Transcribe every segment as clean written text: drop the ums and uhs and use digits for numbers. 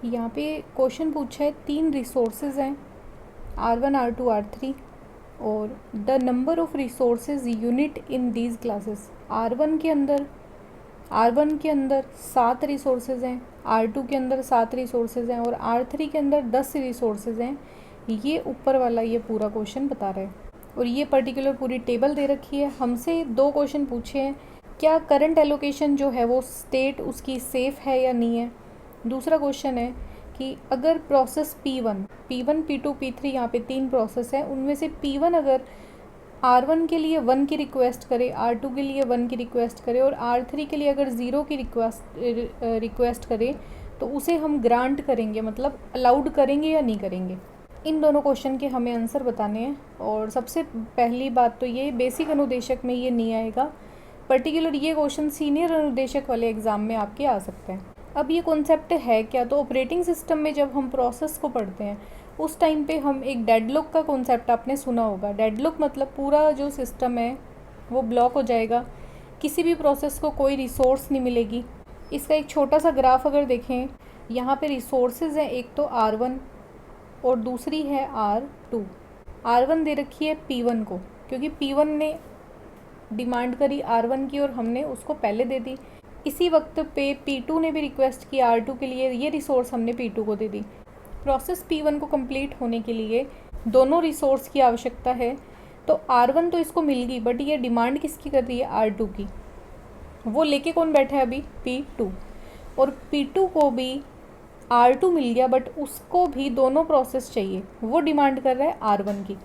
यहाँ पे क्वेश्चन पूछा है, 3 रिसोर्सेज हैं R1 R2 R3 और the number of resources unit in these classes. R1 के अंदर 7 रिसोर्सेज हैं, R2 के अंदर 7 रिसोर्सेज हैं और R3 के अंदर 10 रिसोर्सेज हैं। ये ऊपर वाला ये पूरा क्वेश्चन बता रहा है और ये पर्टिकुलर पूरी टेबल दे रखी है। हमसे 2 क्वेश्चन पूछे हैं, क्या करंट एलोकेशन जो है वो स्टेट उसकी सेफ़ है या नहीं है। दूसरा क्वेश्चन है कि अगर प्रोसेस P1, P2, P3 यहाँ पे 3 प्रोसेस है, उनमें से P1 अगर R1 के लिए 1 की रिक्वेस्ट करे, R2 के लिए 1 की रिक्वेस्ट करे और R3 के लिए अगर 0 की रिक्वेस्ट करे तो उसे हम ग्रांट करेंगे, मतलब अलाउड करेंगे या नहीं करेंगे। इन दोनों क्वेश्चन के हमें आंसर बताने हैं। और सबसे पहली बात तो ये, बेसिक अनुदेशक में ये नहीं आएगा, पर्टिकुलर ये क्वेश्चन सीनियर अनुदेशक वाले एग्ज़ाम में आपके आ सकते हैं। अब ये कॉन्सेप्ट है क्या, तो ऑपरेटिंग सिस्टम में जब हम प्रोसेस को पढ़ते हैं उस टाइम पे हम एक डेडलॉक का कॉन्सेप्ट आपने सुना होगा। डेडलॉक मतलब पूरा जो सिस्टम है वो ब्लॉक हो जाएगा, किसी भी प्रोसेस को कोई रिसोर्स नहीं मिलेगी। इसका एक छोटा सा ग्राफ अगर देखें, यहाँ पे रिसोर्सेज हैं, एक तो R1 और दूसरी है R2। R1 दे रखी है P1 को, क्योंकि P1 ने डिमांड करी R1 की और हमने उसको पहले दे दी। इसी वक्त पे P2 ने भी रिक्वेस्ट की R2 के लिए, ये रिसोर्स हमने P2 को दे दी। प्रोसेस P1 को कंप्लीट होने के लिए दोनों रिसोर्स की आवश्यकता है, तो R1 तो इसको मिल गई, बट ये डिमांड किसकी कर रही है, R2 की। वो लेके कौन बैठा है अभी, P2। और P2 को भी R2 मिल गया, बट उसको भी दोनों प्रोसेस चाहिए, वो डिमांड कर रहा है R1 की।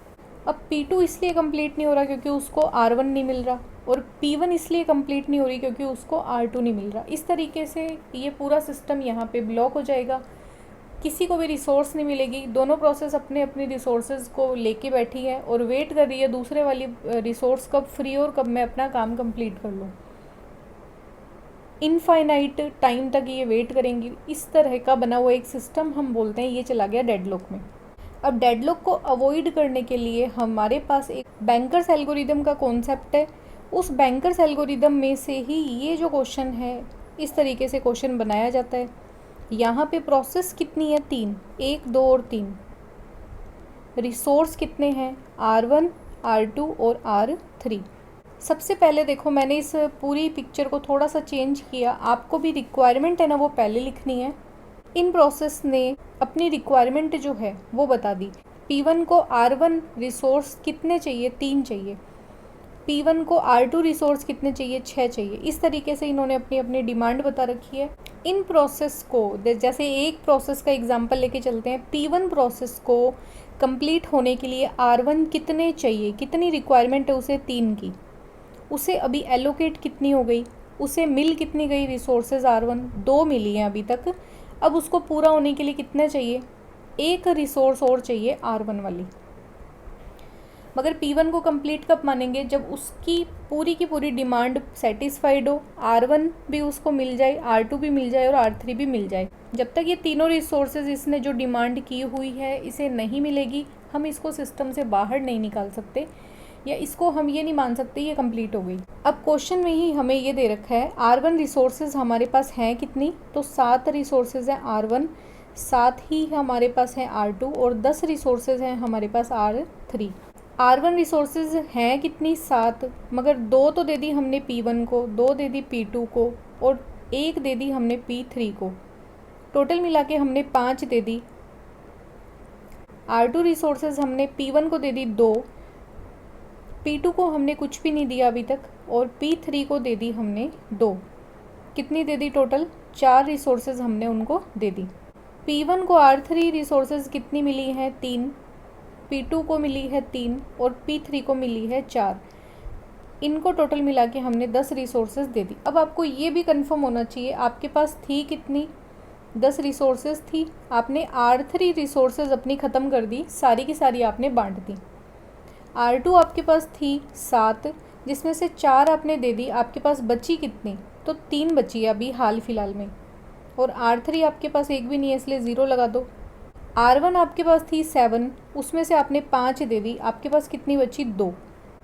अब P2 इसलिए कंप्लीट नहीं हो रहा क्योंकि उसको R1 नहीं मिल रहा, और P1 इसलिए कंप्लीट नहीं हो रही क्योंकि उसको R2 नहीं मिल रहा। इस तरीके से ये पूरा सिस्टम यहाँ पे ब्लॉक हो जाएगा, किसी को भी रिसोर्स नहीं मिलेगी। दोनों प्रोसेस अपने अपने रिसोर्सेज को लेके बैठी है और वेट कर रही है दूसरे वाली रिसोर्स कब फ्री और कब मैं अपना काम कंप्लीट कर लूँ। इनफाइनाइट टाइम तक ये वेट करेंगी। इस तरह का बना हुआ एक सिस्टम हम बोलते हैं ये चला गया डेडलॉक में। अब डेडलॉक को अवॉइड करने के लिए हमारे पास एक बैंकर्स एल्गोरिदम का कॉन्सेप्ट है। उस बैंकर्स एल्गोरिदम में से ही ये जो क्वेश्चन है, इस तरीके से क्वेश्चन बनाया जाता है। यहाँ पे प्रोसेस कितनी है, 3, 1, 2 और 3। रिसोर्स कितने हैं, R1, R2 और R3। सबसे पहले देखो, मैंने इस पूरी पिक्चर को थोड़ा सा चेंज किया। आपको भी रिक्वायरमेंट है ना वो पहले लिखनी है। इन प्रोसेस ने अपनी रिक्वायरमेंट जो है वो बता दी। P1 को R1 रिसोर्स कितने चाहिए, 3 चाहिए। P1 को R2 रिसोर्स कितने चाहिए, 6 चाहिए। इस तरीके से इन्होंने अपनी अपनी डिमांड बता रखी है। इन प्रोसेस को, जैसे एक प्रोसेस का एग्जांपल लेके चलते हैं, P1 प्रोसेस को कंप्लीट होने के लिए R1 कितने चाहिए, कितनी रिक्वायरमेंट है उसे, 3 की। उसे अभी एलोकेट कितनी हो गई, उसे मिल कितनी गई रिसोर्सेज R1, 2 मिली हैं अभी तक। अब उसको पूरा होने के लिए कितने चाहिए, 1 रिसोर्स और चाहिए R1 वाली। मगर P1 को कंप्लीट कब मानेंगे, जब उसकी पूरी की पूरी डिमांड सेटिस्फाइड हो, R1 भी उसको मिल जाए, R2 भी मिल जाए और R3 भी मिल जाए। जब तक ये तीनों रिसोर्सेज इसने जो डिमांड की हुई है इसे नहीं मिलेगी, हम इसको सिस्टम से बाहर नहीं निकाल सकते, या इसको हम ये नहीं मान सकते ये कंप्लीट हो गई। अब क्वेश्चन में ही हमें ये दे रखा है, R1 रिसोर्सेज हमारे पास हैं कितनी, तो 7 रिसोर्सेज हैं R1, 7 ही हमारे पास हैं R2 और 10 रिसोर्सेज हैं हमारे पास R3। R1 रिसोर्सेज हैं कितनी, 7, मगर 2 तो दे दी हमने P1 को, 2 दे दी P2 को और 1 दे दी हमने P3 को। टोटल मिला के हमने 5 दे दी। R2 रिसोर्सेज हमने P1 को दे दी 2, P2 को हमने कुछ भी नहीं दिया अभी तक, और P3 को दे दी हमने 2। कितनी दे दी टोटल, 4 रिसोर्सेज हमने उनको दे दी। P1 को R3 रिसोर्सेज कितनी मिली हैं, 3, P2 को मिली है 3 और P3 को मिली है 4। इनको टोटल मिला के हमने 10 रिसोर्सेज दे दी। अब आपको ये भी कंफर्म होना चाहिए आपके पास थी कितनी, 10 रिसोर्सेज थी। आपने R3 रिसोर्सेज अपनी ख़त्म कर दी, सारी की सारी आपने बांट दी। R2 आपके पास थी 7, जिसमें से 4 आपने दे दी। आपके पास बची कितनी, तो 3 बची है अभी हाल फिलहाल में, और R3 आपके पास एक भी नहीं है इसलिए 0 लगा दो। R1 आपके पास थी 7, उसमें से आपने 5 दे दी, आपके पास कितनी बची, 2।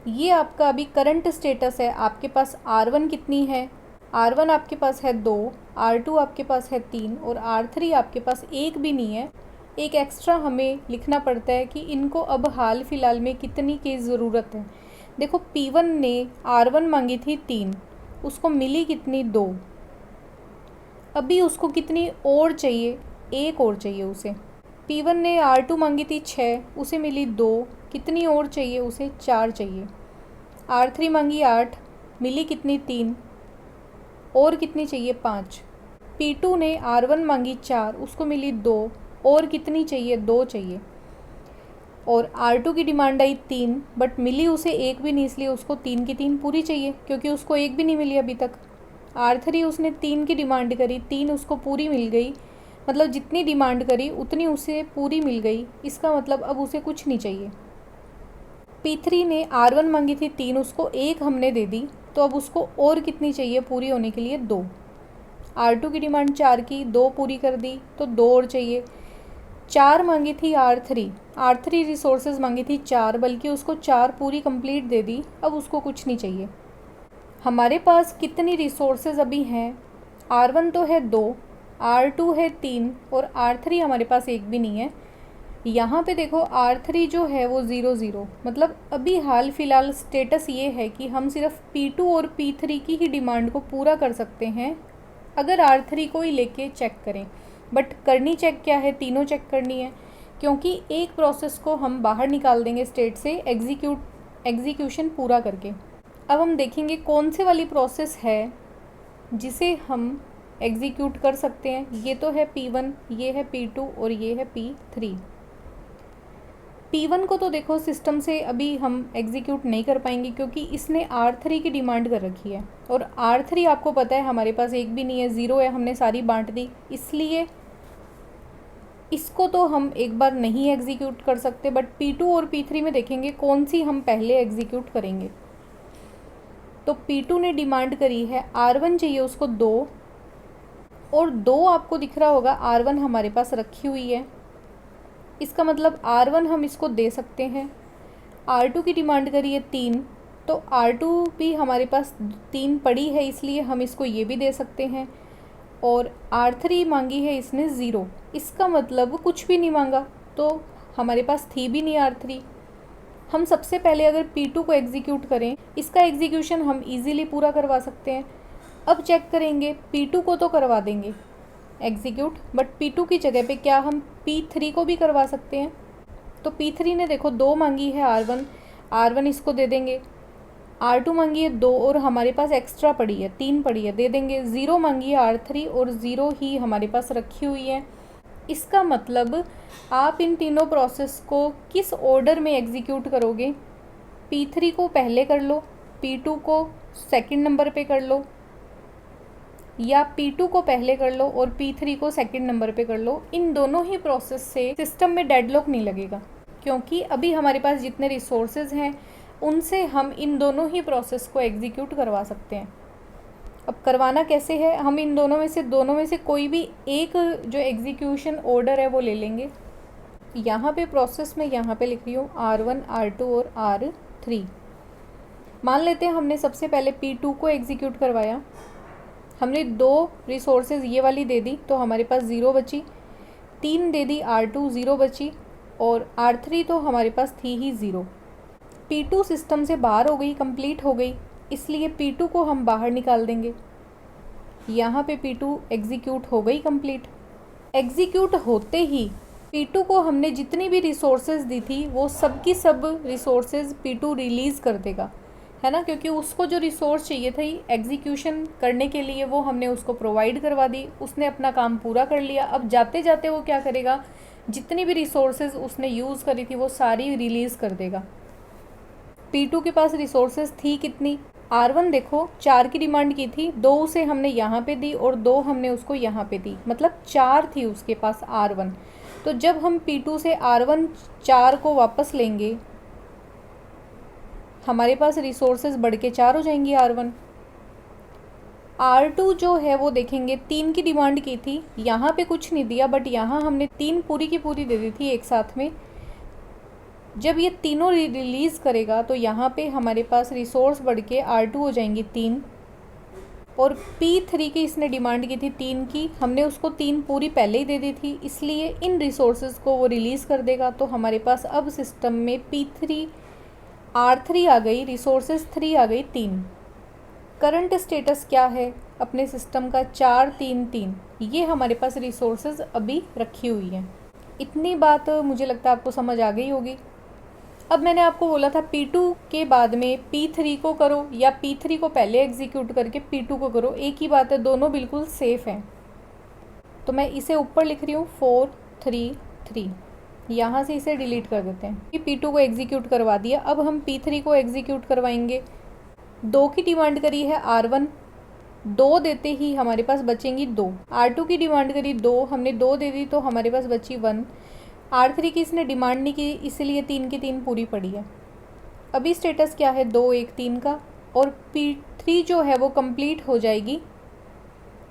ये आपका अभी करंट स्टेटस है। आपके पास R1 कितनी है, R1 आपके पास है 2, R2 आपके पास है 3 और R3 आपके पास एक भी नहीं है। एक एक्स्ट्रा हमें लिखना पड़ता है कि इनको अब हाल फिलहाल में कितनी की ज़रूरत है। देखो P1 ने R1 मांगी थी 3, उसको मिली कितनी 2। अभी उसको कितनी और चाहिए, एक और चाहिए उसे। P1 ने R2 मांगी थी 6, उसे मिली 2, कितनी और चाहिए उसे, 4 चाहिए। R3 मांगी 8, मिली कितनी 3, और कितनी चाहिए 5। P2 ने R1 मांगी 4, उसको मिली 2, और कितनी चाहिए 2 चाहिए। और R2 की डिमांड आई 3, बट मिली उसे एक भी नहीं, इसलिए उसको 3 की 3 पूरी चाहिए, क्योंकि उसको एक भी नहीं मिली अभी तक। R3 उसने 3 की डिमांड करी, 3 उसको पूरी मिल गई, मतलब जितनी डिमांड करी उतनी उसे पूरी मिल गई। इसका मतलब अब उसे कुछ नहीं चाहिए। P3 ने R1 मांगी थी 3, उसको एक हमने दे दी, तो अब उसको और कितनी चाहिए पूरी होने के लिए, 2। R2 की डिमांड 4 की, 2 पूरी कर दी, तो 2 और चाहिए। 4 मांगी थी R3 रिसोर्सेज मांगी थी 4, बल्कि उसको 4 पूरी कंप्लीट दे दी, अब उसको कुछ नहीं चाहिए। हमारे पास कितनी रिसोर्सेज अभी हैं, R1 तो है 2, R2 है 3 और R3 हमारे पास एक भी नहीं है। यहाँ पे देखो R3 जो है वो 0 0, मतलब अभी हाल फिलहाल स्टेटस ये है कि हम सिर्फ P2 और P3 की ही डिमांड को पूरा कर सकते हैं अगर R3 को ही लेके चेक करें। बट करनी चेक क्या है, तीनों चेक करनी है, क्योंकि एक प्रोसेस को हम बाहर निकाल देंगे स्टेट से एग्जीक्यूशन पूरा करके। अब हम देखेंगे कौन से वाली प्रोसेस है जिसे हम एग्जीक्यूट कर सकते हैं। ये तो है P1, ये है P2 और ये है P3। P1 को तो देखो सिस्टम से अभी हम एग्जीक्यूट नहीं कर पाएंगे, क्योंकि इसने R3 की डिमांड कर रखी है, और R3 आपको पता है हमारे पास एक भी नहीं है, 0 है, हमने सारी बांट दी, इसलिए इसको तो हम एक बार नहीं एग्जीक्यूट कर सकते। बट P2 और P3 में देखेंगे कौन सी हम पहले एग्जीक्यूट करेंगे। तो P2 ने डिमांड करी है R1 चाहिए उसको 2, और 2 आपको दिख रहा होगा R1 हमारे पास रखी हुई है, इसका मतलब R1 हम इसको दे सकते हैं। R2 की डिमांड करी है 3, तो R2 भी हमारे पास 3 पड़ी है, इसलिए हम इसको ये भी दे सकते हैं। और R3 मांगी है इसने 0, इसका मतलब कुछ भी नहीं मांगा, तो हमारे पास थी भी नहीं R3। हम सबसे पहले अगर P2 को एग्जीक्यूट करें, इसका एग्जीक्यूशन हम इजीली पूरा करवा सकते हैं। अब चेक करेंगे, P2 को तो करवा देंगे एग्जीक्यूट, बट P2 की जगह पे क्या हम P3 को भी करवा सकते हैं। तो P3 ने देखो 2 मांगी है R1 इसको दे देंगे। R2 मांगी है 2 और हमारे पास एक्स्ट्रा पड़ी है 3 पड़ी है, दे देंगे। 0 मांगी है R3 और 0 ही हमारे पास रखी हुई है। इसका मतलब आप इन तीनों प्रोसेस को किस ऑर्डर में एग्जीक्यूट करोगे, P3 को पहले कर लो, P2 को सेकंड नंबर पे कर लो, या P2 को पहले कर लो और P3 को सेकंड नंबर पे कर लो। इन दोनों ही प्रोसेस से सिस्टम में डेडलॉक नहीं लगेगा, क्योंकि अभी हमारे पास जितने रिसोर्सेज हैं उनसे हम इन दोनों ही प्रोसेस को एग्जीक्यूट करवा सकते हैं। अब करवाना कैसे है, हम इन दोनों में से कोई भी एक जो एग्जीक्यूशन ऑर्डर है वो ले लेंगे। यहाँ पे प्रोसेस में यहाँ पे लिख रही हूँ R1, R2 और R3। मान लेते हैं हमने सबसे पहले P2 को एग्जीक्यूट करवाया, हमने 2 रिसोर्सेज ये वाली दे दी, तो हमारे पास 0 बची। 3 दे दी R2, 0 बची, और R3 तो हमारे पास थी ही 0। P2 सिस्टम से बाहर हो गई, कंप्लीट हो गई, इसलिए P2 को हम बाहर निकाल देंगे। यहाँ पे P2 एग्जीक्यूट हो गई कंप्लीट। एग्जीक्यूट होते ही P2 को हमने जितनी भी रिसोर्सेज दी थी वो सब की सब रिसोर्सेज P2 रिलीज़ कर देगा, है ना, क्योंकि उसको जो रिसोर्स चाहिए थी एग्जीक्यूशन करने के लिए वो हमने उसको प्रोवाइड करवा दी, उसने अपना काम पूरा कर लिया। अब जाते जाते वो क्या करेगा, जितनी भी रिसोर्सेज उसने यूज़ करी थी वो सारी रिलीज़ कर देगा। P2 के पास रिसोर्सेज थी कितनी, R1 देखो 4 की डिमांड की थी, 2 उसे हमने यहाँ पे दी और 2 हमने उसको यहाँ पे दी, मतलब 4 थी उसके पास R1। तो जब हम P2 से R1 4 को वापस लेंगे, हमारे पास रिसोर्सेज बढ़ के 4 हो जाएंगी R1। R2 जो है वो देखेंगे 3 की डिमांड की थी, यहाँ पे कुछ नहीं दिया, बट यहाँ हमने 3 पूरी की पूरी दे दी थी एक साथ में। जब ये तीनों रिलीज़ करेगा तो यहाँ पे हमारे पास रिसोर्स बढ़ के R2 हो जाएंगी 3, और P3 की इसने डिमांड की थी 3 की, हमने उसको 3 पूरी पहले ही दे दी थी, इसलिए इन रिसोर्सेज को वो रिलीज़ कर देगा। तो हमारे पास अब सिस्टम में P3 R3 आ गई, रिसोर्सेज 3 आ गई 3। करंट स्टेटस क्या है अपने सिस्टम का? 4 3 3, ये हमारे पास रिसोर्सेज अभी रखी हुई हैं। इतनी बात मुझे लगता है आपको समझ आ गई होगी। अब मैंने आपको बोला था P2 के बाद में P3 को करो या P3 को पहले एग्जीक्यूट करके P2 को करो, एक ही बात है, दोनों बिल्कुल सेफ हैं। तो मैं इसे ऊपर लिख रही हूँ 4 3 3, यहाँ से इसे डिलीट कर देते हैं। P2 को एग्जीक्यूट करवा दिया, अब हम P3 को एग्जीक्यूट करवाएंगे। 2 की डिमांड करी है R1, 2 देते ही हमारे पास बचेंगी 2। R2 की डिमांड करी 2, हमने 2 दे दी तो हमारे पास बची 1। R3 की इसने डिमांड नहीं की, इसलिए 3 की 3 पूरी पड़ी है। अभी स्टेटस क्या है? 2 1 3 का, और P3 जो है वो कंप्लीट हो जाएगी।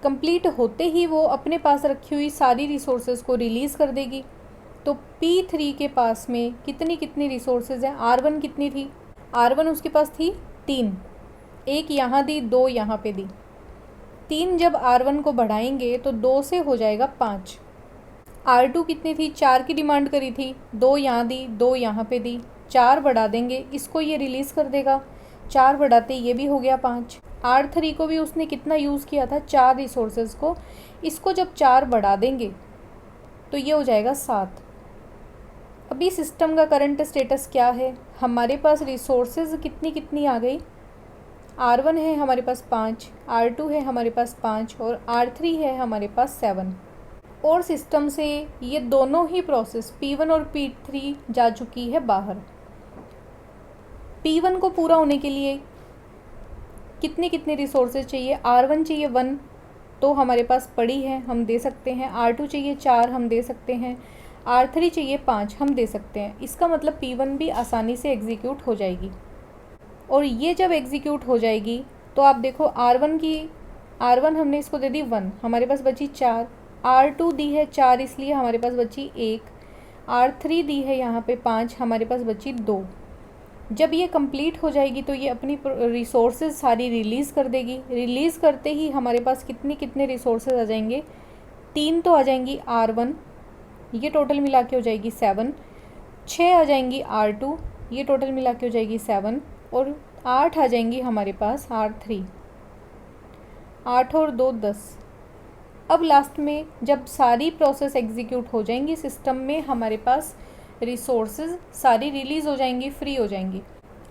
कंप्लीट होते ही वो अपने पास रखी हुई सारी रिसोर्सेज को रिलीज़ कर देगी। तो P3 के पास में कितनी रिसोर्सेज हैं? R1 कितनी थी? R1 उसके पास थी 3, एक यहाँ दी, 2 यहाँ पे दी। 3 जब R1 को बढ़ाएंगे तो 2 से हो जाएगा 5। R2 कितनी थी? 4 की डिमांड करी थी, 2 यहाँ दी, 2 यहाँ पे दी, 4 बढ़ा देंगे, इसको ये रिलीज़ कर देगा। 4 बढ़ाते ये भी हो गया 5। R3 को भी उसने कितना यूज़ किया था? 4 रिसोर्सेज को, इसको जब 4 बढ़ा देंगे तो ये हो जाएगा 7। अभी सिस्टम का करंट स्टेटस क्या है? हमारे पास रिसोर्सेज कितनी आ गई? R1 है हमारे पास 5, R2 है हमारे पास 5 और R3 है हमारे पास 7। और सिस्टम से ये दोनों ही प्रोसेस P1 और P3 जा चुकी है बाहर। P1 को पूरा होने के लिए कितने रिसोर्सेज चाहिए? R1 चाहिए 1, तो हमारे पास पड़ी है, हम दे सकते हैं। R2 चाहिए 4, हम दे सकते हैं। R3 चाहिए 5, हम दे सकते हैं। इसका मतलब P1 भी आसानी से एग्जीक्यूट हो जाएगी। और ये जब एग्जीक्यूट हो जाएगी तो आप देखो R1 हमने इसको दे दी 1, हमारे पास बची 4। R2 दी है 4, इसलिए हमारे पास बची 1। R3 दी है यहाँ पे 5, हमारे पास बची 2। जब ये कंप्लीट हो जाएगी तो ये अपनी रिसोर्सेज सारी रिलीज़ कर देगी। रिलीज़ करते ही हमारे पास कितने रिसोर्सेज आ जाएंगे? 3 तो आ जाएंगी R1, ये टोटल मिला के हो जाएगी 7। 6 आ जाएंगी R2, ये टोटल मिला के हो जाएगी 7। और 8 आ जाएंगी हमारे पास R3। 8 और 2 10। अब लास्ट में जब सारी प्रोसेस एग्जीक्यूट हो जाएंगी सिस्टम में, हमारे पास रिसोर्सेज सारी रिलीज़ हो जाएंगी, फ्री हो जाएंगी।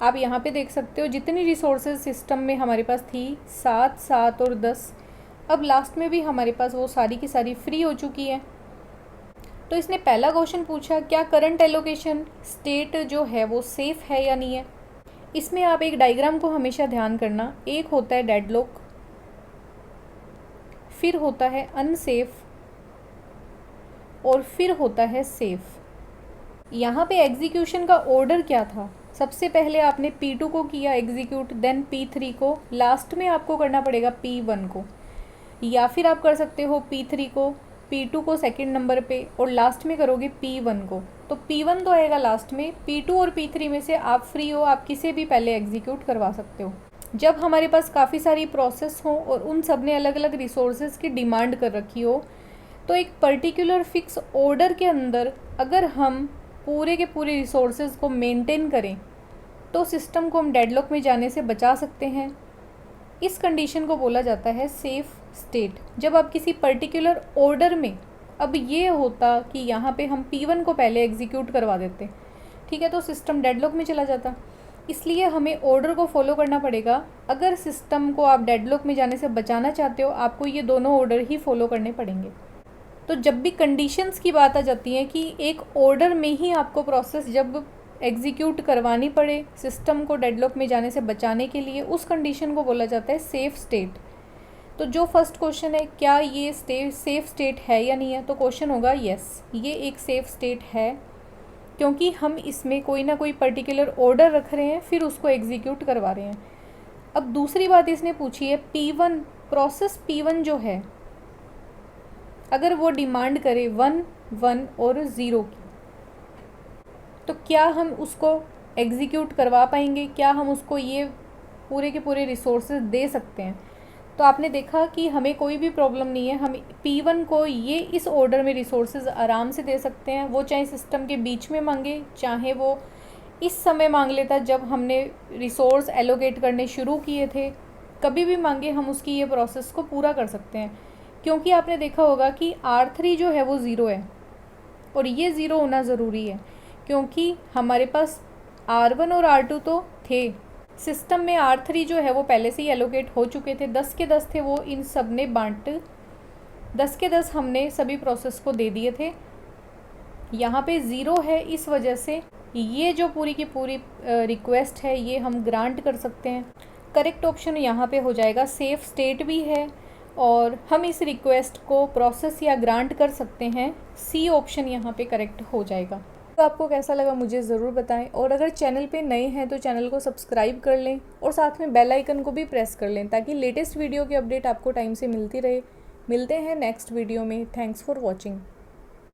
आप यहाँ पे देख सकते हो जितनी रिसोर्सेज सिस्टम में हमारे पास थी 7 7 और 10, अब लास्ट में भी हमारे पास वो सारी की सारी फ्री हो चुकी है। तो इसने पहला क्वेश्चन पूछा, क्या करंट एलोकेशन स्टेट जो है वो सेफ़ है या नहीं है। इसमें आप एक डायग्राम को हमेशा ध्यान करना, एक होता है डेडलॉक, फिर होता है अनसेफ और फिर होता है सेफ। यहाँ पे एग्जीक्यूशन का ऑर्डर क्या था? सबसे पहले आपने P2 को किया एग्जीक्यूट, देन P3 को, लास्ट में आपको करना पड़ेगा P1 को, या फिर आप कर सकते हो P3 को, P2 को सेकंड नंबर पे और लास्ट में करोगे P1 को। तो P1 तो आएगा लास्ट में, P2 और P3 में से आप फ्री हो, आप किसे भी पहले एग्जीक्यूट करवा सकते हो। जब हमारे पास काफ़ी सारी प्रोसेस हो और उन सब ने अलग अलग रिसोर्सेज की डिमांड कर रखी हो, तो एक पर्टिकुलर फिक्स ऑर्डर के अंदर अगर हम पूरे के पूरे रिसोर्सेज को मेंटेन करें तो सिस्टम को हम डेडलॉक में जाने से बचा सकते हैं। इस कंडीशन को बोला जाता है सेफ स्टेट। जब आप किसी पर्टिकुलर ऑर्डर में, अब ये होता कि यहाँ पे हम P1 को पहले एग्जीक्यूट करवा देते, ठीक है, तो सिस्टम डेडलॉक में चला जाता। इसलिए हमें ऑर्डर को फॉलो करना पड़ेगा। अगर सिस्टम को आप डेडलॉक में जाने से बचाना चाहते हो, आपको ये दोनों ऑर्डर ही फॉलो करने पड़ेंगे। तो जब भी कंडीशंस की बात आ जाती है कि एक ऑर्डर में ही आपको प्रोसेस जब एग्जीक्यूट करवानी पड़े सिस्टम को डेडलॉक में जाने से बचाने के लिए, उस कंडीशन को बोला जाता है सेफ स्टेट। तो जो फर्स्ट क्वेश्चन है, क्या ये सेफ स्टेट है या नहीं है, तो क्वेश्चन होगा यस, ये एक सेफ स्टेट है, क्योंकि हम इसमें कोई ना कोई पर्टिकुलर ऑर्डर रख रहे हैं, फिर उसको एग्जीक्यूट करवा रहे हैं। अब दूसरी बात इसने पूछी है P1, प्रोसेस P1 जो है अगर वो डिमांड करे 1 1 और 0 की, तो क्या हम उसको एग्जीक्यूट करवा पाएंगे? क्या हम उसको ये पूरे के पूरे रिसोर्सेज दे सकते हैं? तो आपने देखा कि हमें कोई भी प्रॉब्लम नहीं है, हम P1 को ये इस ऑर्डर में रिसोर्सेज आराम से दे सकते हैं। वो चाहे सिस्टम के बीच में मांगे, चाहे वो इस समय मांग लेता जब हमने रिसोर्स एलोकेट करने शुरू किए थे, कभी भी मांगे हम उसकी ये प्रोसेस को पूरा कर सकते हैं। क्योंकि आपने देखा होगा कि R3 जो है वो 0 है और ये 0 होना ज़रूरी है, क्योंकि हमारे पास R1 और R2 तो थे सिस्टम में। R3 जो है वो पहले से ही एलोकेट हो चुके थे, 10 के 10 थे वो, इन सब ने बांट 10 के 10 हमने सभी प्रोसेस को दे दिए थे। यहाँ पे 0 है, इस वजह से ये जो पूरी की पूरी रिक्वेस्ट है ये हम ग्रांट कर सकते हैं। करेक्ट ऑप्शन यहाँ पे हो जाएगा, सेफ स्टेट भी है और हम इस रिक्वेस्ट को प्रोसेस या ग्रांट कर सकते हैं। सी ऑप्शन यहाँ पे करेक्ट हो जाएगा। तो आपको कैसा लगा मुझे ज़रूर बताएं, और अगर चैनल पे नए हैं तो चैनल को सब्सक्राइब कर लें और साथ में बेल आइकन को भी प्रेस कर लें, ताकि लेटेस्ट वीडियो की अपडेट आपको टाइम से मिलती रहे। मिलते हैं नेक्स्ट वीडियो में। Thanks for watching.